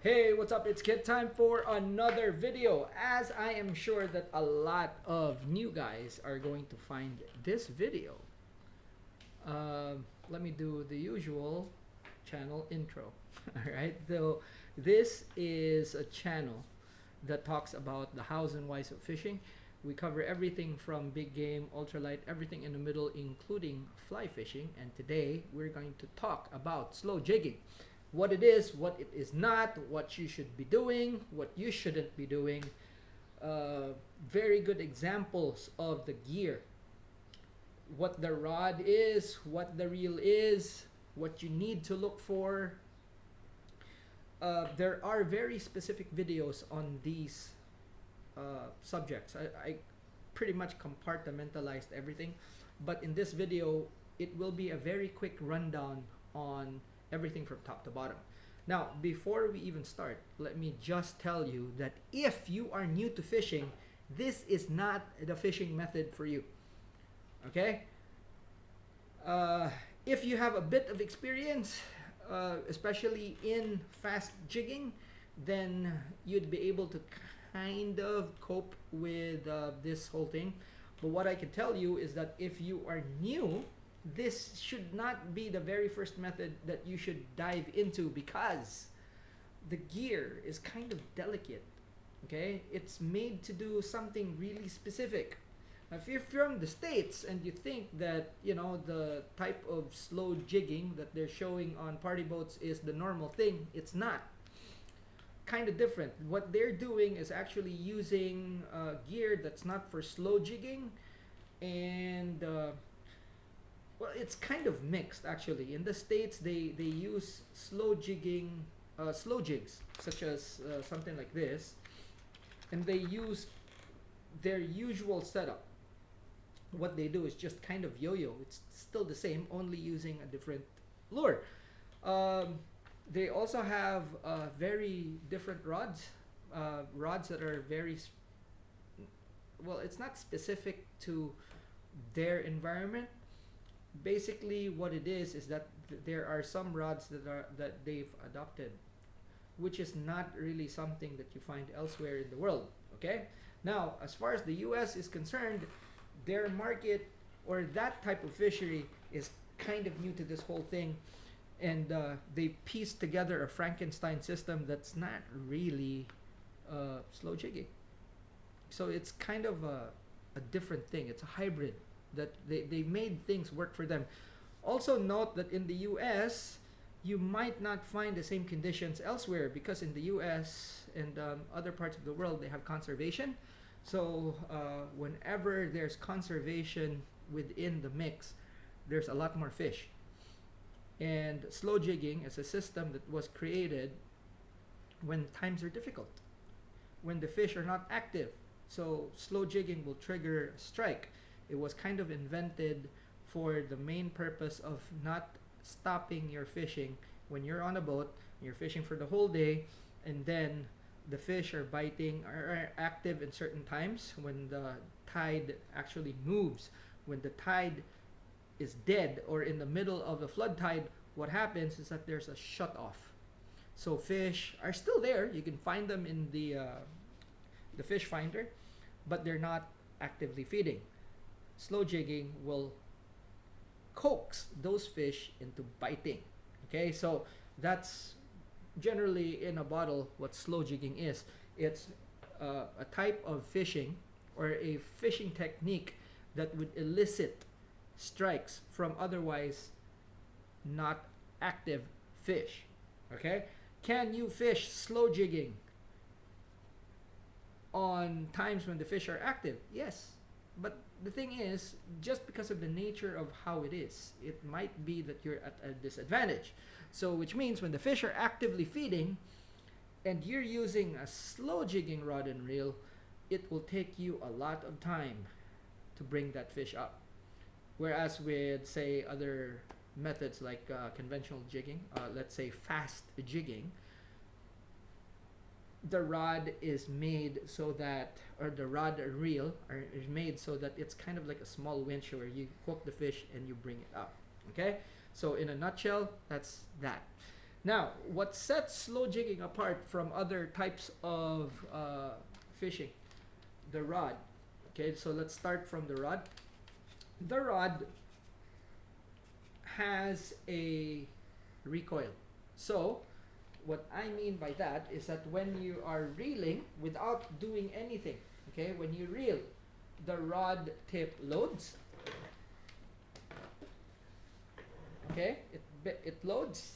Hey, what's up? It's Kit. Time for another video. As I am sure that a lot of new guys are going to find this video. Let me do the usual channel intro. Alright, so this is a channel that talks about the hows and whys of fishing. We cover everything from big game, ultralight, everything in the middle, including fly fishing. And today we're going to talk about slow jigging. What it is, what it is not, what you should be doing, what you shouldn't be doing. Very good examples of the gear. What the rod is, what the reel is, what you need to look for. There are very specific videos on these subjects. I pretty much compartmentalized everything, but in this video it will be a very quick rundown on everything from top to bottom. Now, before we even start, let me just tell you that if you are new to fishing, this is not the fishing method for you. Okay? If you have a bit of experience, especially in fast jigging, then you'd be able to kind of cope with this whole thing. But what I can tell you is that if you are new, this should not be the very first method that you should dive into, because the gear is kind of delicate. Okay, it's made to do something really specific. Now, if you're from the States and you think that, you know, the type of slow jigging that they're showing on party boats is the normal thing, it's not. Kind of different. What they're doing is actually using gear that's not for slow jigging, and well, it's kind of mixed actually. In the States, they use slow jigging, slow jigs, such as something like this, and they use their usual setup. What they do is just kind of yo-yo. It's still the same, only using a different lure. They also have very different rods, rods that are very, well, it's not specific to their environment. Basically what it is that there are some rods that they've adopted, which is not really something that you find elsewhere in the world. Okay, now as far as the US is concerned, their market, or that type of fishery, is kind of new to this whole thing, and they pieced together a Frankenstein system that's not really slow jigging. So it's kind of a different thing. It's a hybrid that they made things work for them. Also note that in the US, you might not find the same conditions elsewhere, because in the US and other parts of the world, they have conservation. So whenever there's conservation within the mix, there's a lot more fish. And slow jigging is a system that was created when times are difficult, when the fish are not active. So slow jigging will trigger a strike. It was kind of invented for the main purpose of not stopping your fishing when you're on a boat, you're fishing for the whole day, and then the fish are biting, are active in certain times when the tide actually moves. When the tide is dead or in the middle of the flood tide, what happens is that there's a shut off. So fish are still there. You can find them in the fish finder, but they're not actively feeding. Slow jigging will coax those fish into biting. Okay, so that's generally in a bottle what slow jigging is. It's a type of fishing, or a fishing technique, that would elicit strikes from otherwise not active fish. Okay, can you fish slow jigging on times when the fish are active? Yes. But the thing is, just because of the nature of how it is, it might be that you're at a disadvantage. So which means when the fish are actively feeding and you're using a slow jigging rod and reel, it will take you a lot of time to bring that fish up. Whereas with, say, other methods like conventional jigging, let's say fast jigging, the rod is made so that, or the rod or reel is made so that it's kind of like a small winch where you hook the fish and you bring it up. Okay, so in a nutshell, that's that. Now, what sets slow jigging apart from other types of fishing? The rod. Okay, so let's start from the rod. The rod has a recoil. So, what I mean by that is that when you are reeling without doing anything, okay, when you reel, the rod tip loads. Okay, it loads,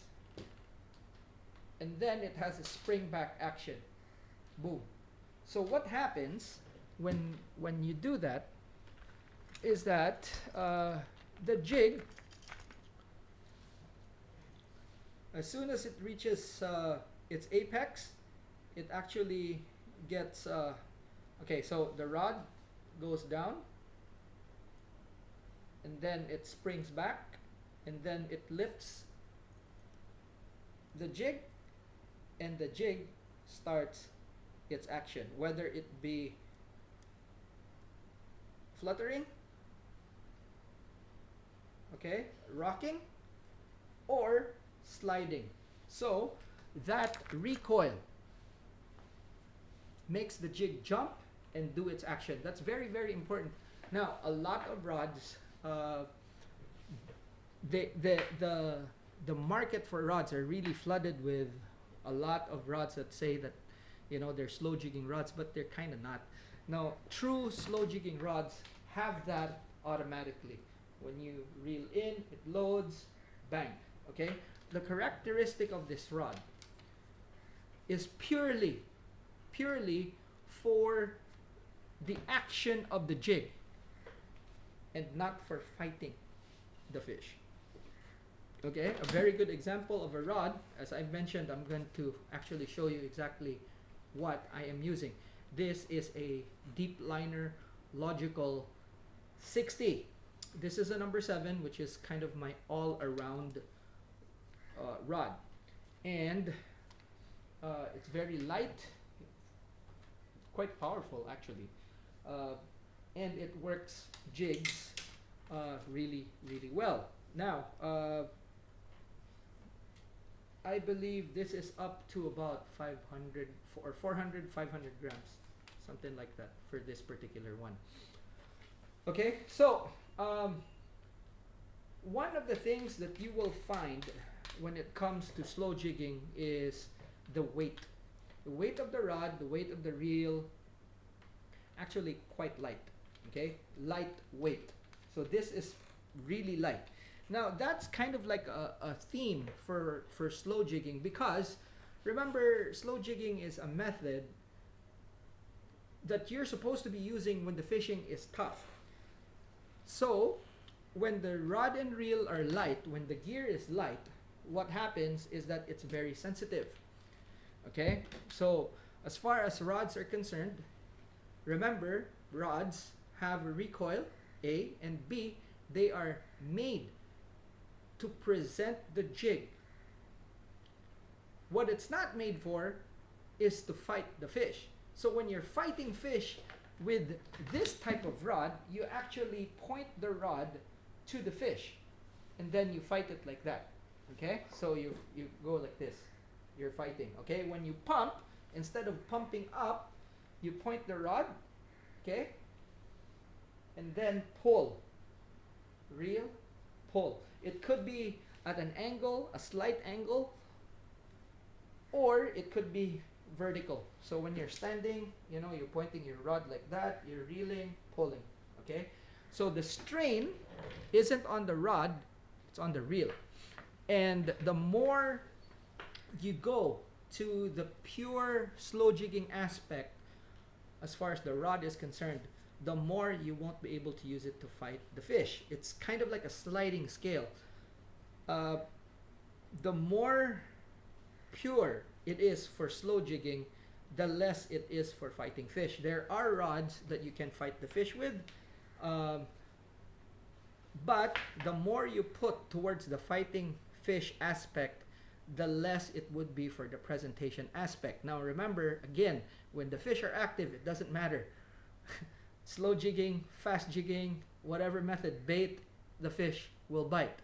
and then it has a spring back action. Boom. So what happens when you do that is that the jig, as soon as it reaches its apex, it actually gets okay, so the rod goes down, and then it springs back, and then it lifts the jig, and the jig starts its action, whether it be fluttering, okay, rocking, or sliding. So that recoil makes the jig jump and do its action. That's very, very important. Now, a lot of rods, the market for rods are really flooded with a lot of rods that say that, you know, they're slow jigging rods, but they're kind of not. Now, true slow jigging rods have that automatically. When you reel in, it loads, bang. Okay? The characteristic of this rod is purely for the action of the jig and not for fighting the fish. Okay, a very good example of a rod, as I mentioned, I'm going to actually show you exactly what I am using. This is a deep liner logical 60. This is a number 7, which is kind of my all-around rod, and it's very light, quite powerful actually, and it works jigs really well. Now, I believe this is up to about 500 or 400, 500 grams, something like that for this particular one. Okay, so one of the things that you will find when it comes to slow jigging is the weight. The weight of the rod, the weight of the reel, actually quite light. Okay, lightweight. So this is really light. Now that's kind of like a theme for slow jigging, because remember, slow jigging is a method that you're supposed to be using when the fishing is tough. So when the rod and reel are light, when the gear is light, what happens is that it's very sensitive. Okay, so as far as rods are concerned, remember, rods have a recoil, A, and B, they are made to present the jig. What it's not made for is to fight the fish. So when you're fighting fish with this type of rod, you actually point the rod to the fish, and then you fight it like that. Okay, so you go like this, you're fighting. Okay, when you pump, instead of pumping up, you point the rod, okay, and then pull, reel, pull. It could be at an angle, a slight angle, or it could be vertical. So when you're standing, you know, you're pointing your rod like that, you're reeling, pulling. Okay, so the strain isn't on the rod, it's on the reel. And the more you go to the pure slow jigging aspect, as far as the rod is concerned, the more you won't be able to use it to fight the fish. It's kind of like a sliding scale. The more pure it is for slow jigging, the less it is for fighting fish. There are rods that you can fight the fish with, but the more you put towards the fighting fish aspect, the less it would be for the presentation aspect. Now remember, again, when the fish are active, it doesn't matter. Slow jigging, fast jigging, whatever method, bait, the fish will bite.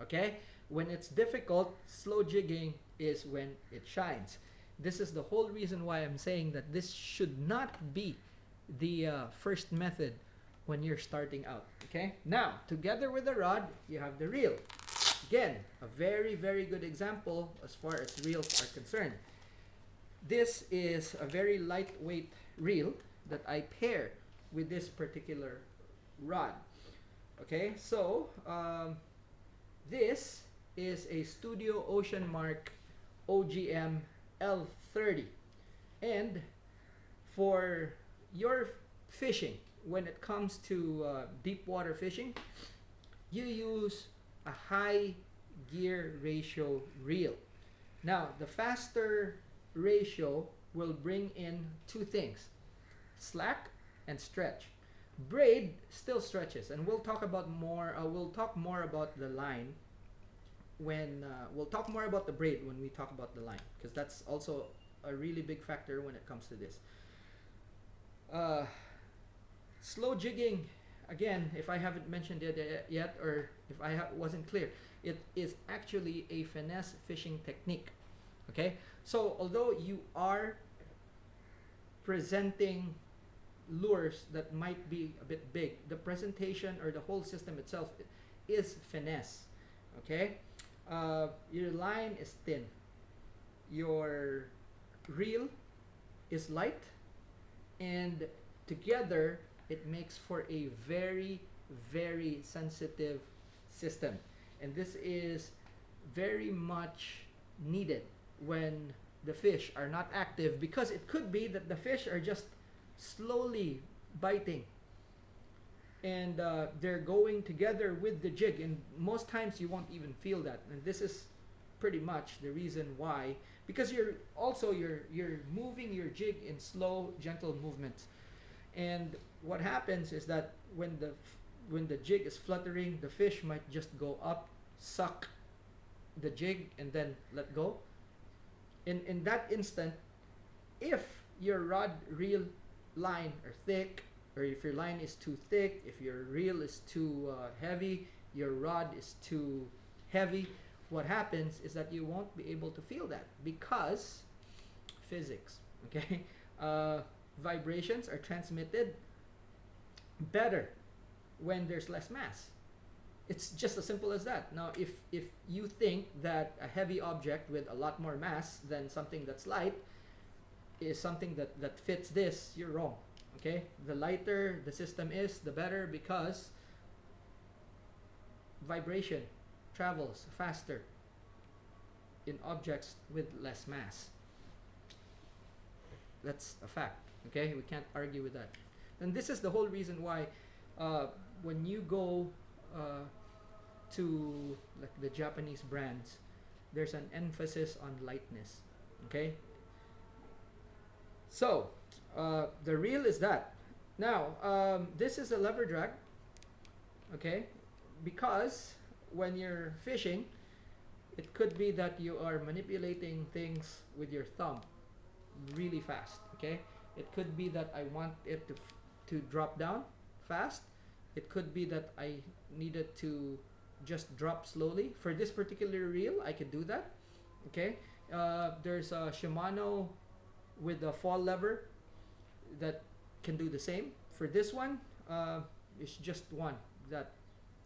Okay? When it's difficult, slow jigging is when it shines. This is the whole reason why I'm saying that this should not be the first method when you're starting out. Okay, now together with the rod, you have the reel. Again, a very, very good example as far as reels are concerned. This is a very lightweight reel that I pair with this particular rod. Okay, so this is a Studio Ocean Mark OGM L30. And for your fishing, when it comes to deep water fishing, you use a high gear ratio reel. Now, the faster ratio will bring in two things: slack and stretch. Braid still stretches, and we'll talk about more. We'll talk more about the line when we'll talk more about the braid when we talk about the line, because that's also a really big factor when it comes to this. Slow jigging, again, if I haven't mentioned it yet, or if I wasn't clear, it is actually a finesse fishing technique. Okay, so although you are presenting lures that might be a bit big, the presentation or the whole system itself is finesse. Okay, your line is thin, your reel is light, and together it makes for a very, very sensitive system. And this is very much needed when the fish are not active, because it could be that the fish are just slowly biting and they're going together with the jig, and most times you won't even feel that. And this is pretty much the reason why, because you're moving your jig in slow, gentle movements. And what happens is that when the jig is fluttering, the fish might just go up, suck the jig, and then let go. In that instant, if your rod reel line are thick, or if your line is too thick, if your reel is too heavy, your rod is too heavy, what happens is that you won't be able to feel that, because physics. Okay, vibrations are transmitted better when there's less mass. It's just as simple as that. Now, if you think that a heavy object with a lot more mass than something that's light is something that fits this, you're wrong. Okay, the lighter the system is, the better, because vibration travels faster in objects with less mass. That's a fact. Okay, we can't argue with that. And this is the whole reason why when you go to like the Japanese brands, there's an emphasis on lightness. Okay, so the reel is that. Now this is a lever drag. Okay, because when you're fishing, it could be that you are manipulating things with your thumb really fast. Okay, it could be that I want it to drop down fast. It could be that I needed to just drop slowly. For this particular reel, I could do that. Okay, there's a Shimano with a fall lever that can do the same. For this one, it's just one that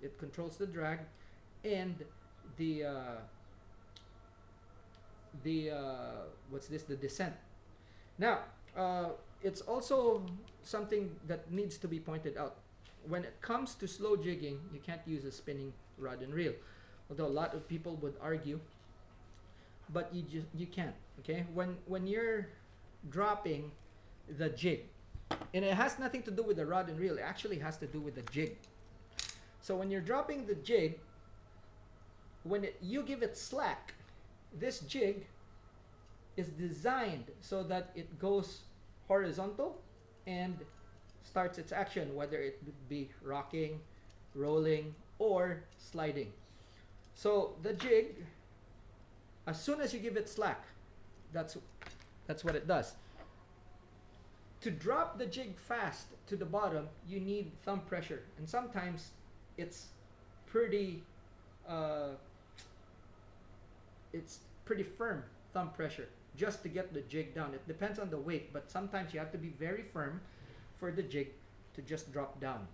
it controls the drag and the what's this, the descent. Now it's also something that needs to be pointed out. When it comes to slow jigging, you can't use a spinning rod and reel, although a lot of people would argue, but you can't. Okay, when you're dropping the jig, and it has nothing to do with the rod and reel, it actually has to do with the jig. So when you're dropping the jig, when you give it slack, this jig is designed so that it goes horizontal and starts its action, whether it would be rocking, rolling, or sliding. So the jig, as soon as you give it slack, that's what it does. To drop the jig fast to the bottom, you need thumb pressure, and sometimes it's pretty it's pretty firm thumb pressure just to get the jig down. It depends on the weight, but sometimes you have to be very firm for the jig to just drop down.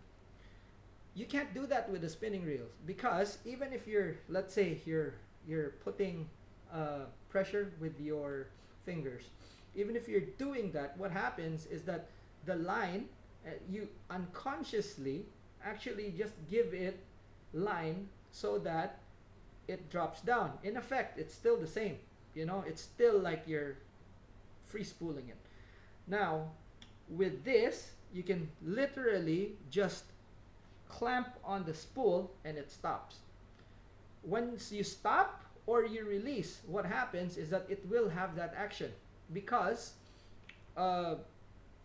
You can't do that with the spinning reels, because even if you're, let's say you're putting pressure with your fingers, even if you're doing that, what happens is that the line, you unconsciously actually just give it line so that it drops down. In effect, it's still the same. You know, it's still like you're free spooling it. Now, with this, you can literally just clamp on the spool and it stops. Once you stop or you release, what happens is that it will have that action, because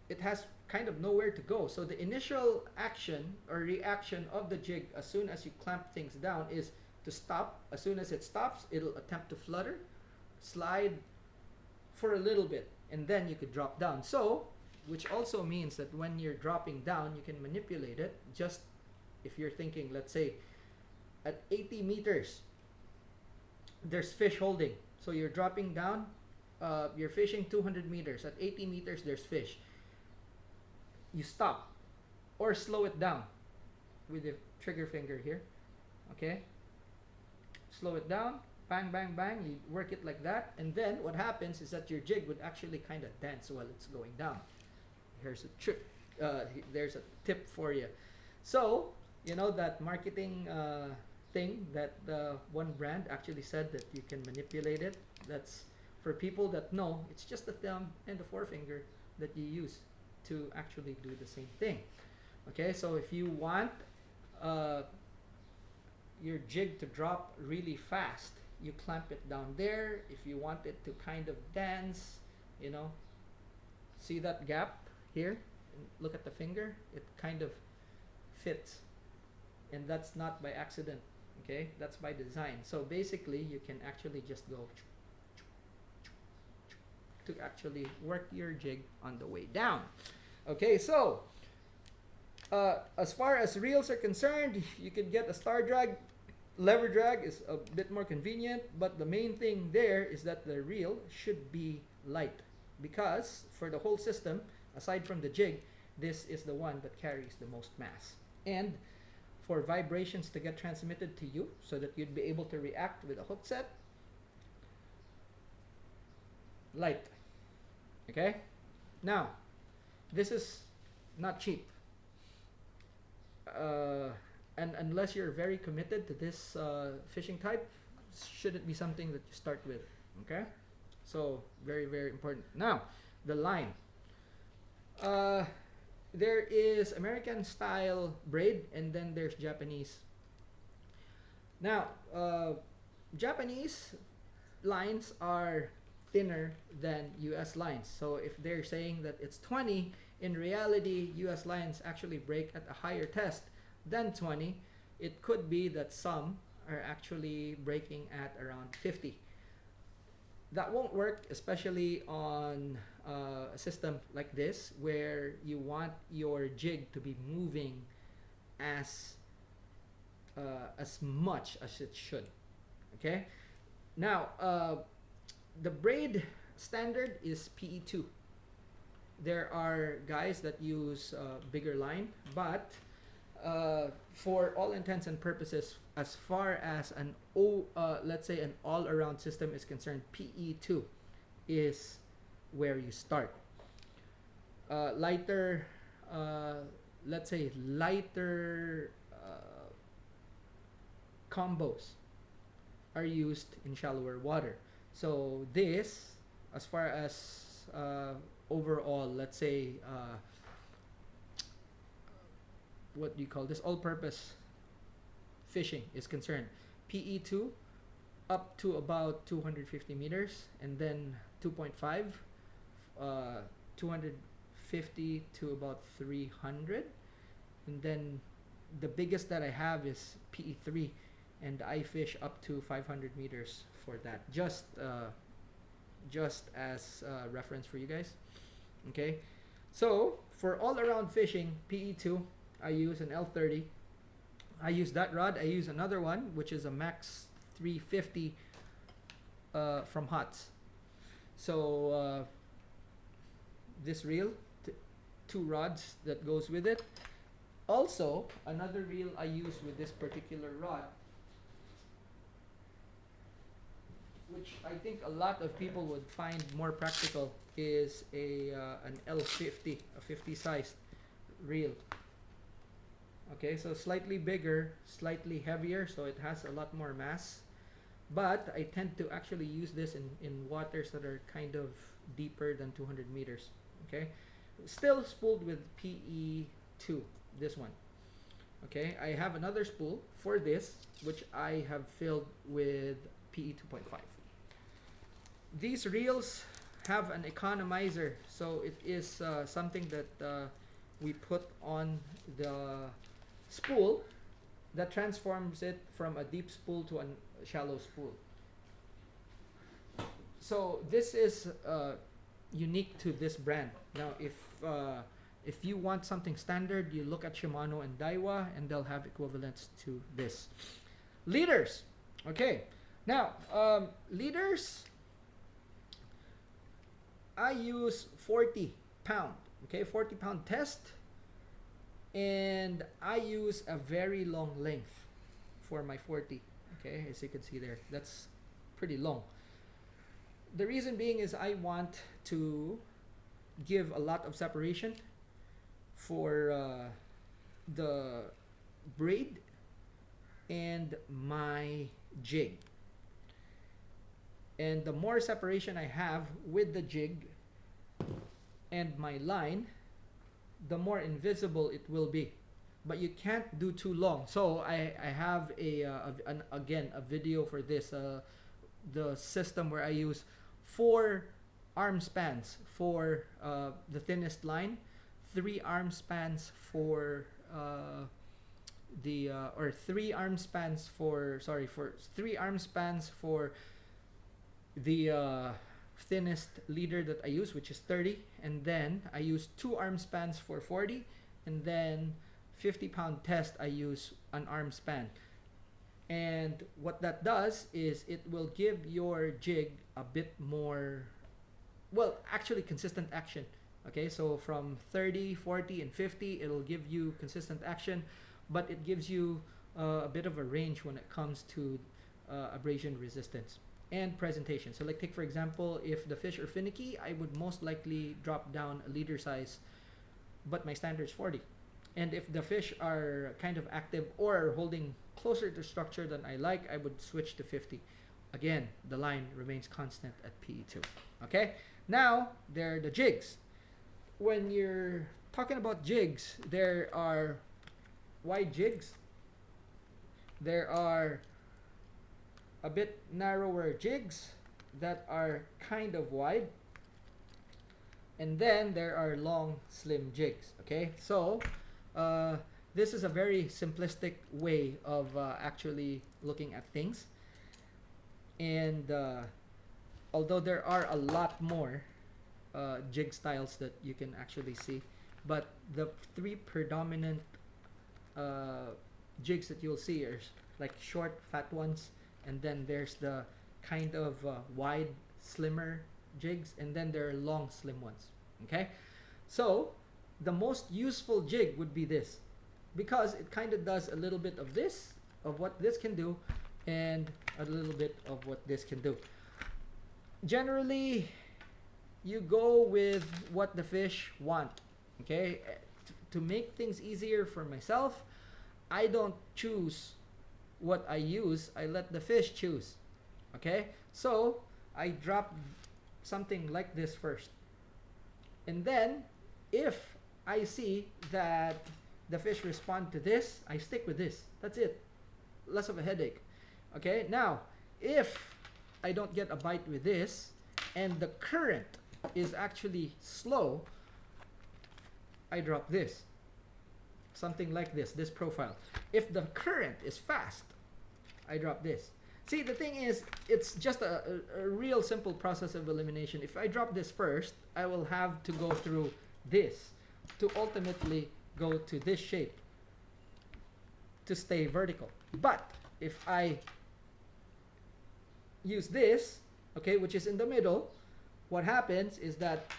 it has kind of nowhere to go. So the initial action or reaction of the jig as soon as you clamp things down is to stop. As soon as it stops, it'll attempt to flutter, slide for a little bit, and then you could drop down. So, which also means that when you're dropping down, you can manipulate it. Just if you're thinking, let's say at 80 meters, there's fish holding. So you're dropping down, you're fishing 200 meters. At 80 meters, there's fish. You stop or slow it down with the trigger finger here. Okay? Slow it down, bang, bang, bang. You work it like that. And then what happens is that your jig would actually kind of dance while it's going down. Here's a trick. There's a tip for you. So, you know that marketing thing that one brand actually said that you can manipulate it? That's for people that know it's just the thumb and the forefinger that you use to actually do the same thing. Okay, so if you want your jig to drop really fast, you clamp it down there. If you want it to kind of dance, you know, see that gap here? Look at the finger, it kind of fits, and that's not by accident. Okay, that's by design. So basically you can actually just go to actually work your jig on the way down. Okay, so as far as reels are concerned, you could get a star drag. Lever drag is a bit more convenient, but the main thing there is that the reel should be light, because for the whole system, aside from the jig, this is the one that carries the most mass. And for vibrations to get transmitted to you so that you'd be able to react with a hook set, light. Okay? Now, this is not cheap. And unless you're very committed to this fishing type, shouldn't be something that you start with. Okay? So, very, very important. Now, the line. There is American style braid, and then there's Japanese. Now, Japanese lines are thinner than US lines. So if they're saying that it's 20, in reality, US lines actually break at a higher test than 20. It could be that some are actually breaking at around 50. That won't work, especially on a system like this, where you want your jig to be moving as much as it should. Okay? Now, the braid standard is PE2. There are guys that use bigger line, but for all intents and purposes, as far as an let's say an all-around system is concerned, PE2 is where you start. Lighter, let's say lighter combos are used in shallower water. So this, as far as overall, let's say what do you call this, all-purpose fishing is concerned, PE2 up to about 250 meters, and then 2.5, 250 to about 300, and then the biggest that I have is PE3, and I fish up to 500 meters for that, just as reference for you guys. Okay, so for all-around fishing, PE2, I use an L30. I use that rod. I use another one, which is a Max 350 from Huts. So this reel, two rods that goes with it. Also, another reel I use with this particular rod, which I think a lot of people would find more practical, is an L50, a 50 sized reel. Okay, so slightly bigger, slightly heavier, so it has a lot more mass. But I tend to actually use this in waters that are kind of deeper than 200 meters. Okay, still spooled with PE2, this one. Okay, I have another spool for this, which I have filled with PE 2.5. These reels have an economizer, so it is something that we put on the spool that transforms it from a deep spool to a shallow spool. So this is unique to this brand. Now, if you want something standard, you look at Shimano and Daiwa, and they'll have equivalents to this. Leaders. Okay. Now, leaders, I use 40 pound. Okay, 40 pound test. And I use a very long length for my 40. Okay, as you can see there, that's pretty long. The reason being is I want to give a lot of separation for the braid and my jig. And the more separation I have with the jig and my line, the more invisible it will be. But you can't do too long. So I have again a video for this, the system where I use 4 arm spans for the thinnest line, 3 arm spans for or 3 arm spans for, sorry, for 3 arm spans for the thinnest leader that I use, which is 30, and then I use 2 arm spans for 40, and then 50 pound test I use an arm span. And what that does is it will give your jig a bit more, well, actually consistent action. Okay, so from 30, 40, and 50, it'll give you consistent action, but it gives you a bit of a range when it comes to abrasion resistance and presentation. So like, take for example, if the fish are finicky, I would most likely drop down a leader size, but my standard is 40. And if the fish are kind of active or holding closer to structure than I like, I would switch to 50. Again, the line remains constant at PE2. Okay, now there are the jigs. When you're talking about jigs, there are wide jigs, there are a bit narrower jigs that are kind of wide, and then there are long, slim jigs. Okay, so this is a very simplistic way of actually looking at things. And although there are a lot more jig styles that you can actually see, but the 3 predominant jigs that you'll see are like short, fat ones, and then there's the kind of wide, slimmer jigs, and then there are long, slim ones. Okay, so the most useful jig would be this, because it kind of does a little bit of this, of what this can do, and a little bit of what this can do. Generally, you go with what the fish want. Okay, to make things easier for myself, I don't choose what I use, I let the fish choose. Okay, so I drop something like this first, and then if I see that the fish respond to this, I stick with this. That's it, less of a headache. Okay, now if I don't get a bite with this and the current is actually slow, I drop this, something like this profile. If the current is fast, I drop this. See, the thing is, it's just a real simple process of elimination. If I drop this first, I will have to go through this to ultimately go to this shape to stay vertical. But if I use this, okay, which is in the middle, what happens is that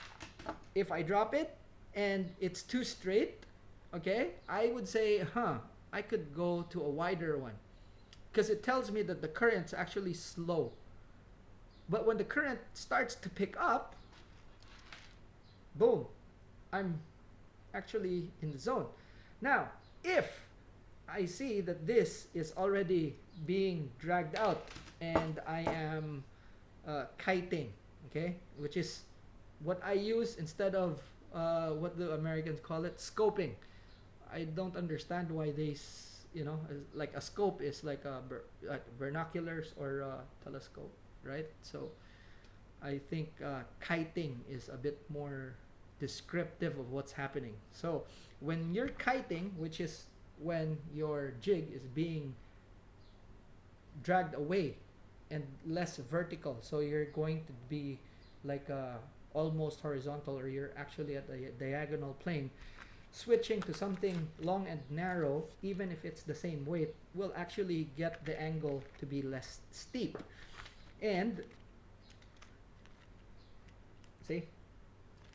if I drop it and it's too straight, okay, I would say, I could go to a wider one because it tells me that the current's actually slow. But when the current starts to pick up, boom, I'm actually in the zone. Now, if I see that this is already being dragged out and I am kiting, okay, which is what I use instead of what the Americans call it, scoping. I don't understand why they, like a scope is like like binoculars or a telescope, right? So I think kiting is a bit more descriptive of what's happening. So when you're kiting, which is when your jig is being dragged away and less vertical, so you're going to be like almost horizontal, or you're actually at a diagonal plane, switching to something long and narrow, even if it's the same weight, will actually get the angle to be less steep. And see,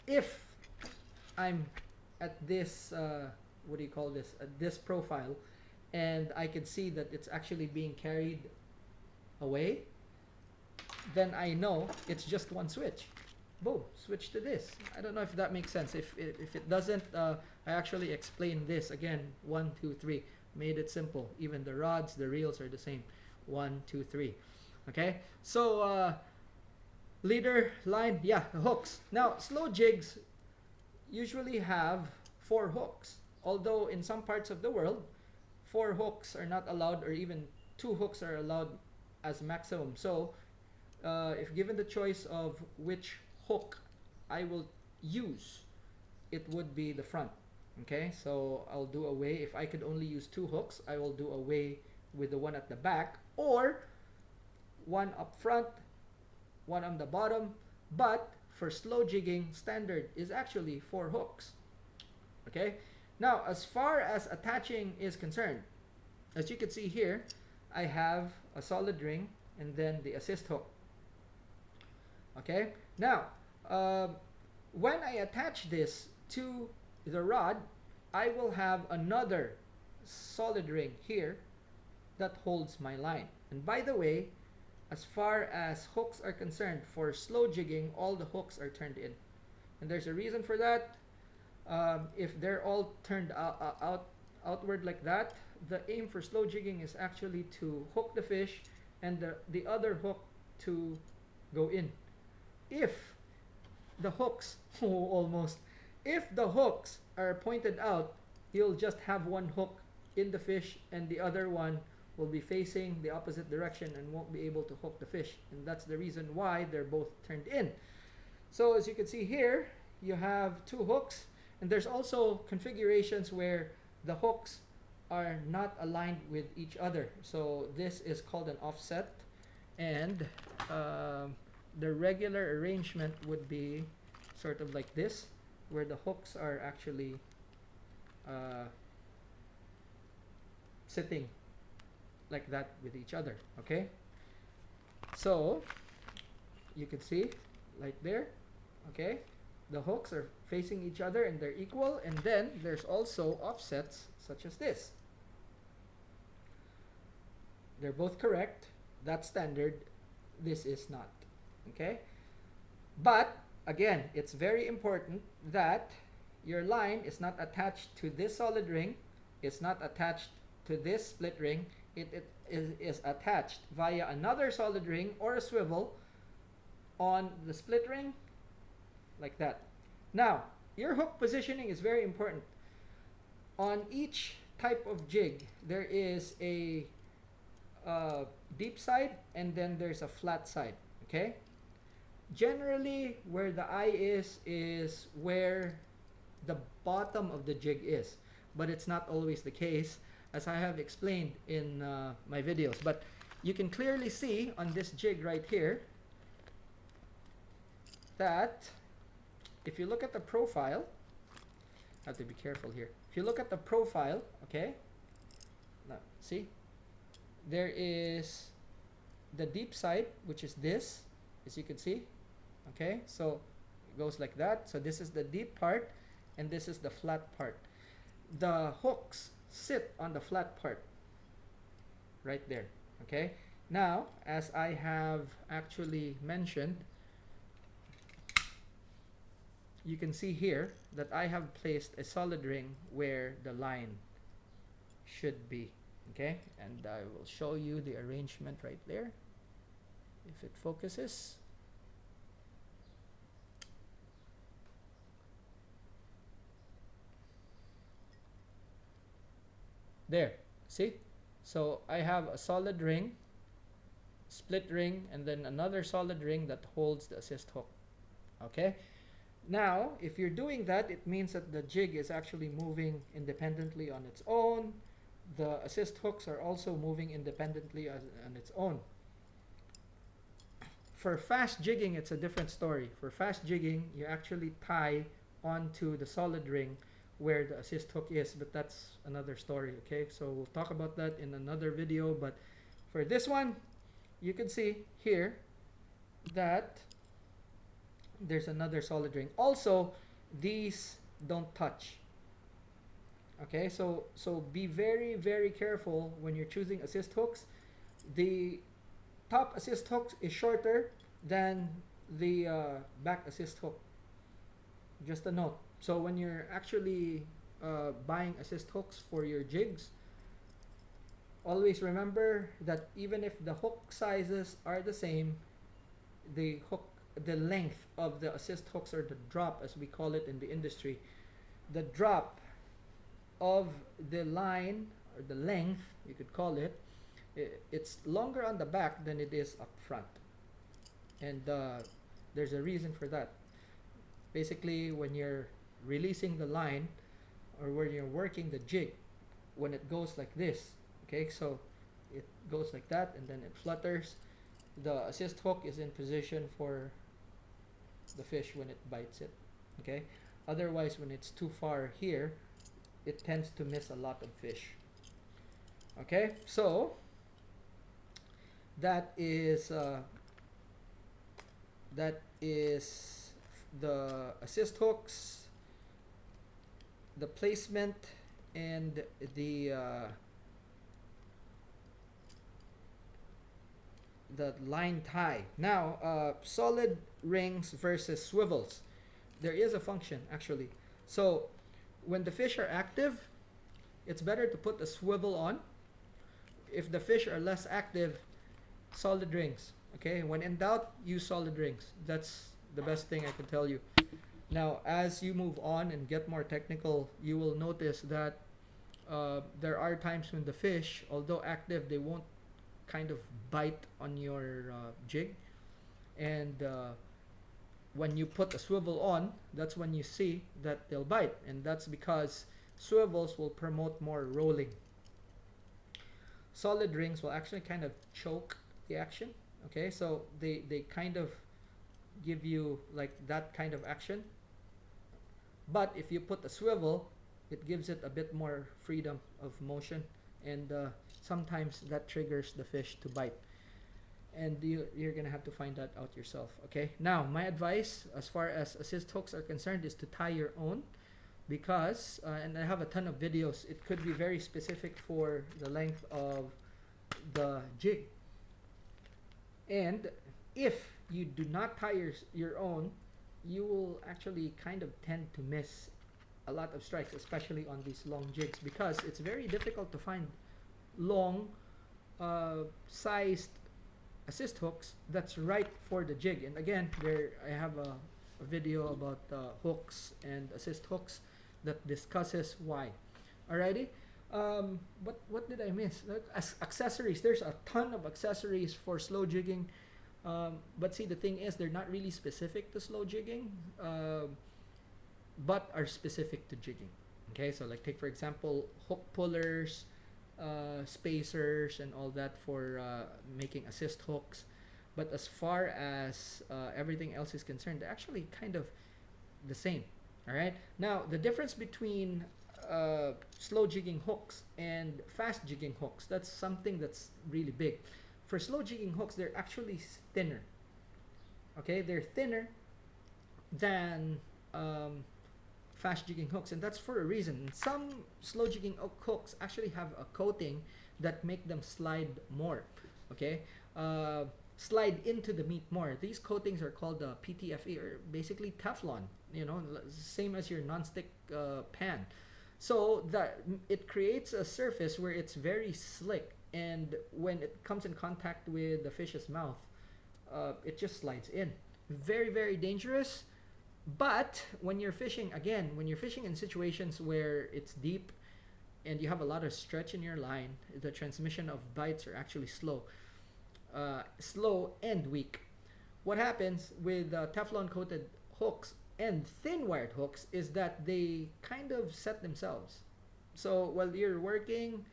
if I'm at this what do you call this, at this profile, and I can see that it's actually being carried away, then I know it's just one switch. Boom, switch to this. I don't know if that makes sense. If it doesn't, I actually explained this again. 1, 2, 3. Made it simple. Even the rods, the reels are the same. 1, 2, 3. Okay. So leader, line, yeah, hooks. Now slow jigs usually have 4 hooks. Although in some parts of the world, 4 hooks are not allowed, or even 2 hooks are allowed as maximum. So if given the choice of which hook I will use, it would be the front. Okay, so I'll do away, if I could only use 2 hooks, I will do away with the one at the back, or one up front, one on the bottom. But for slow jigging, standard is actually 4 hooks. Okay, now as far as attaching is concerned, as you can see here, I have a solid ring and then the assist hook. Okay, now when I attach this to the rod, I will have another solid ring here that holds my line. And by the way, as far as hooks are concerned, for slow jigging, all the hooks are turned in. And there's a reason for that. If they're all turned outward like that, the aim for slow jigging is actually to hook the fish and the other hook to go in. If the hooks, if the hooks are pointed out, you'll just have one hook in the fish and the other one will be facing the opposite direction and won't be able to hook the fish. And that's the reason why they're both turned in. So as you can see here, you have 2 hooks, and there's also configurations where the hooks are not aligned with each other. So this is called an offset, and the regular arrangement would be sort of like this, where the hooks are actually sitting like that with each other. Okay, so you can see like there. Okay, the hooks are facing each other and they're equal, and then there's also offsets such as this. They're both correct. That's standard. This is not. Okay, but again, it's very important that your line is not attached to this solid ring. It's not attached to this split ring. It is attached via another solid ring or a swivel on the split ring, like that. Now, your hook positioning is very important. On each type of jig, there is a deep side and then there's a flat side. Okay, generally where the eye is where the bottom of the jig is, but it's not always the case, as I have explained in my videos. But you can clearly see on this jig right here that if you look at the profile, I have to be careful here. If you look at the profile, okay, now see, there is the deep side, which is this, as you can see. Okay, so it goes like that. So this is the deep part, and this is the flat part. The hooks sit on the flat part right there. Okay, now as I have actually mentioned, you can see here that I have placed a solid ring where the line should be. Okay, and I will show you the arrangement right there if it focuses. There, see? So I have a solid ring, split ring, and then another solid ring that holds the assist hook. Okay? Now, if you're doing that, it means that the jig is actually moving independently on its own. The assist hooks are also moving independently on its own. For fast jigging, it's a different story. For fast jigging, you actually tie onto the solid ring where the assist hook is, but that's another story. Okay, so we'll talk about that in another video. But for this one, you can see here that there's another solid ring. Also, these don't touch. Okay, so be very, very careful when you're choosing assist hooks. The top assist hook is shorter than the back assist hook. Just a note. So when you're actually buying assist hooks for your jigs, always remember that even if the hook sizes are the same, the length of the assist hooks, or the drop as we call it in the industry, the drop of the line, or the length you could call it, it's longer on the back than it is up front. And there's a reason for that. Basically, when you're releasing the line, or when you're working the jig, when it goes like this, okay, so it goes like that and then it flutters, the assist hook is in position for the fish when it bites it. Okay, otherwise when it's too far here, it tends to miss a lot of fish. Okay, so that is the assist hooks, the placement, and the line tie. Now, solid rings versus swivels. There is a function actually. So when the fish are active, it's better to put a swivel on. If the fish are less active, solid rings. Okay, when in doubt, use solid rings. That's the best thing I can tell you. Now, as you move on and get more technical, you will notice that there are times when the fish, although active, they won't kind of bite on your jig. And when you put a swivel on, that's when you see that they'll bite. And that's because swivels will promote more rolling. Solid rings will actually kind of choke the action. Okay, so they kind of give you like that kind of action. But if you put a swivel, it gives it a bit more freedom of motion, and sometimes that triggers the fish to bite. And you're gonna have to find that out yourself. Okay, now my advice as far as assist hooks are concerned is to tie your own, because and I have a ton of videos. It could be very specific for the length of the jig. And if you do not tie your own, you will actually kind of tend to miss a lot of strikes, especially on these long jigs, because it's very difficult to find long sized assist hooks that's right for the jig. And again, there I have a video about hooks and assist hooks that discusses why. Alrighty. What did I miss? Accessories. There's a ton of accessories for slow jigging. But see, the thing is, they're not really specific to slow jigging, but are specific to jigging. Okay, so like take for example hook pullers, spacers, and all that for making assist hooks. But as far as everything else is concerned, they're actually kind of the same. All right. Now the difference between slow jigging hooks and fast jigging hooks, that's something that's really big. For slow jigging hooks, they're actually thinner. Okay, they're thinner than fast jigging hooks, and that's for a reason. Some slow jigging hooks actually have a coating that make them slide more. Okay, uh, slide into the meat more. These coatings are called PTFE, or basically Teflon. You know, same as your non-stick pan. So that it creates a surface where it's very slick, and when it comes in contact with the fish's mouth, it just slides in. Very, very dangerous. But when you're fishing, again, when you're fishing in situations where it's deep and you have a lot of stretch in your line, the transmission of bites are actually slow. Slow and weak. What happens with Teflon coated hooks and thin wired hooks is that they kind of set themselves. So while you're working,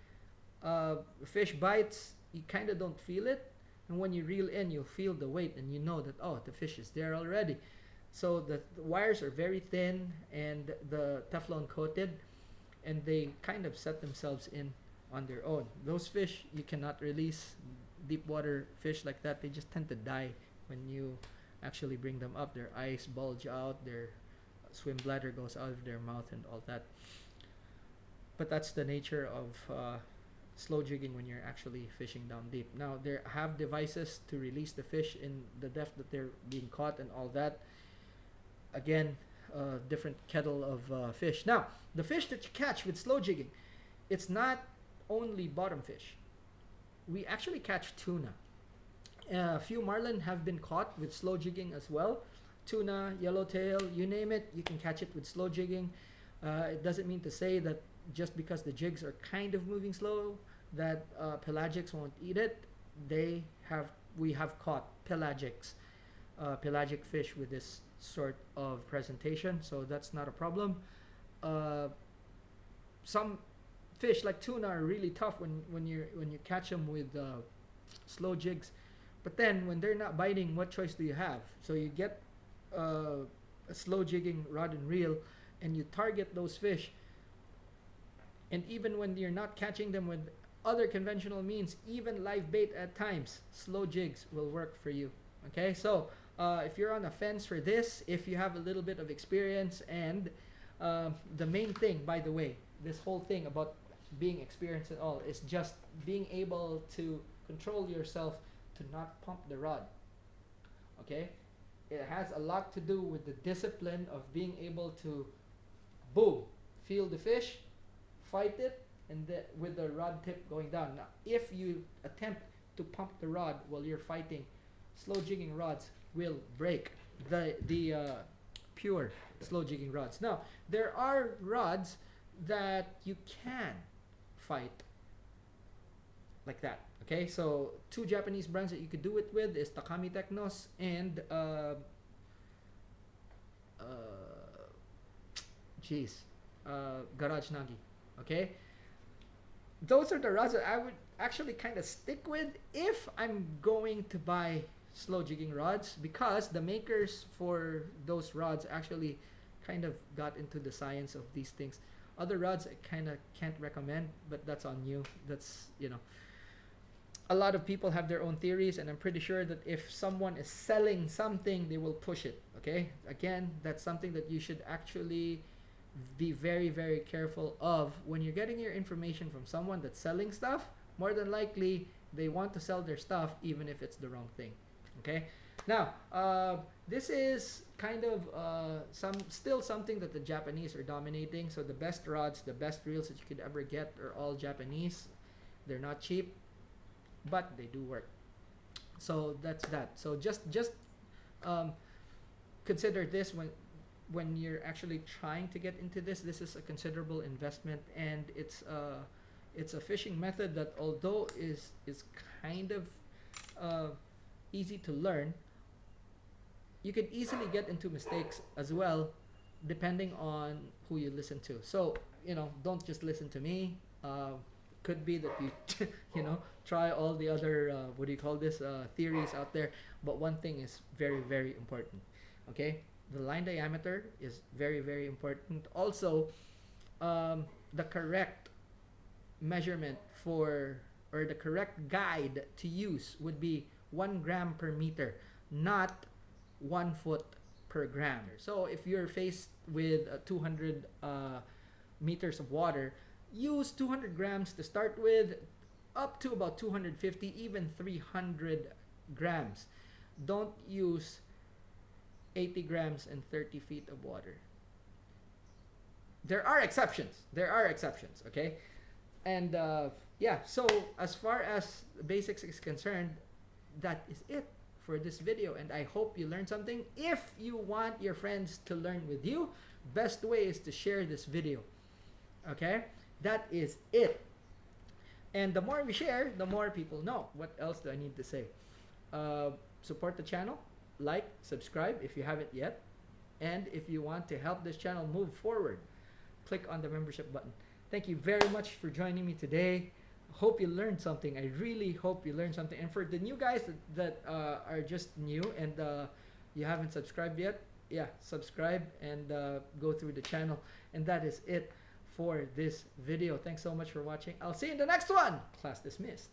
fish bites, you kind of don't feel it. And when you reel in, you'll feel the weight and you know that, oh, the fish is there already. So the wires are very thin and the Teflon coated, and they kind of set themselves in on their own. Those fish you cannot release. Deep water fish like that, they just tend to die when you actually bring them up. Their eyes bulge out, their swim bladder goes out of their mouth, and all that. But that's the nature of slow jigging when you're actually fishing down deep. Now, there have devices to release the fish in the depth that they're being caught and all that. Again, different kettle of fish. Now, the fish that you catch with slow jigging, it's not only bottom fish. We actually catch tuna. A few marlin have been caught with slow jigging as well. Tuna, yellowtail, you name it, you can catch it with slow jigging. It doesn't mean to say that just because the jigs are kind of moving slow that pelagics won't eat it. We have caught pelagic fish with this sort of presentation, so that's not a problem. Some fish like tuna are really tough when you catch them with slow jigs, but then when they're not biting, what choice do you have? So you get a slow jigging rod and reel and you target those fish, and even when you're not catching them with other conventional means, even live bait at times, slow jigs will work for you. Okay, so if you're on a fence for this, if you have a little bit of experience, and the main thing, by the way, this whole thing about being experienced and all is just being able to control yourself to not pump the rod. Okay, it has a lot to do with the discipline of being able to boom, feel the fish, fight it, and with the rod tip going down. Now, if you attempt to pump the rod while you're fighting, slow jigging rods will break. The pure slow jigging rods. Now, there are rods that you can fight like that. Okay, so two Japanese brands that you could do it with is Takami Technos and Garage Nagi. Okay, those are the rods that I would actually kind of stick with if I'm going to buy slow jigging rods, because the makers for those rods actually kind of got into the science of these things. Other rods I kind of can't recommend, but that's on you. That's, you know, a lot of people have their own theories, and I'm pretty sure that if someone is selling something, they will push it. Okay, again, that's something that you should actually be very, very careful of when you're getting your information from someone that's selling stuff. More than likely, they want to sell their stuff even if it's the wrong thing. Okay, now this is kind of still something that the Japanese are dominating. So the best rods, the best reels that you could ever get are all Japanese. They're not cheap, but they do work. So that's that. So just consider this when you're actually trying to get into this. This is a considerable investment, and it's a fishing method that, although is kind of easy to learn, you could easily get into mistakes as well, depending on who you listen to. So, you know, don't just listen to me. Could be that you you know, try all the other theories out there, but one thing is very, very important. Okay, the line diameter is very, very important. Also, the correct measurement or the correct guide to use would be 1 gram per meter, not 1 foot per gram. So if you're faced with 200 meters of water, use 200 grams to start with, up to about 250, even 300 grams. Don't use 80 grams and 30 feet of water. There are exceptions. There are exceptions, okay? And yeah, so as far as basics is concerned, that is it for this video, and I hope you learned something. If you want your friends to learn with you, best way is to share this video. Okay? That is it. And the more we share, the more people know. What else do I need to say? Support the channel, like, subscribe if you haven't yet. And if you want to help this channel move forward, click on the membership button. Thank you very much for joining me today. Hope you learned something. I really hope you learned something. And for the new guys that are just new and you haven't subscribed yet, yeah, subscribe and go through the channel. And that is it for this video. Thanks so much for watching. I'll see you in the next one. Class dismissed.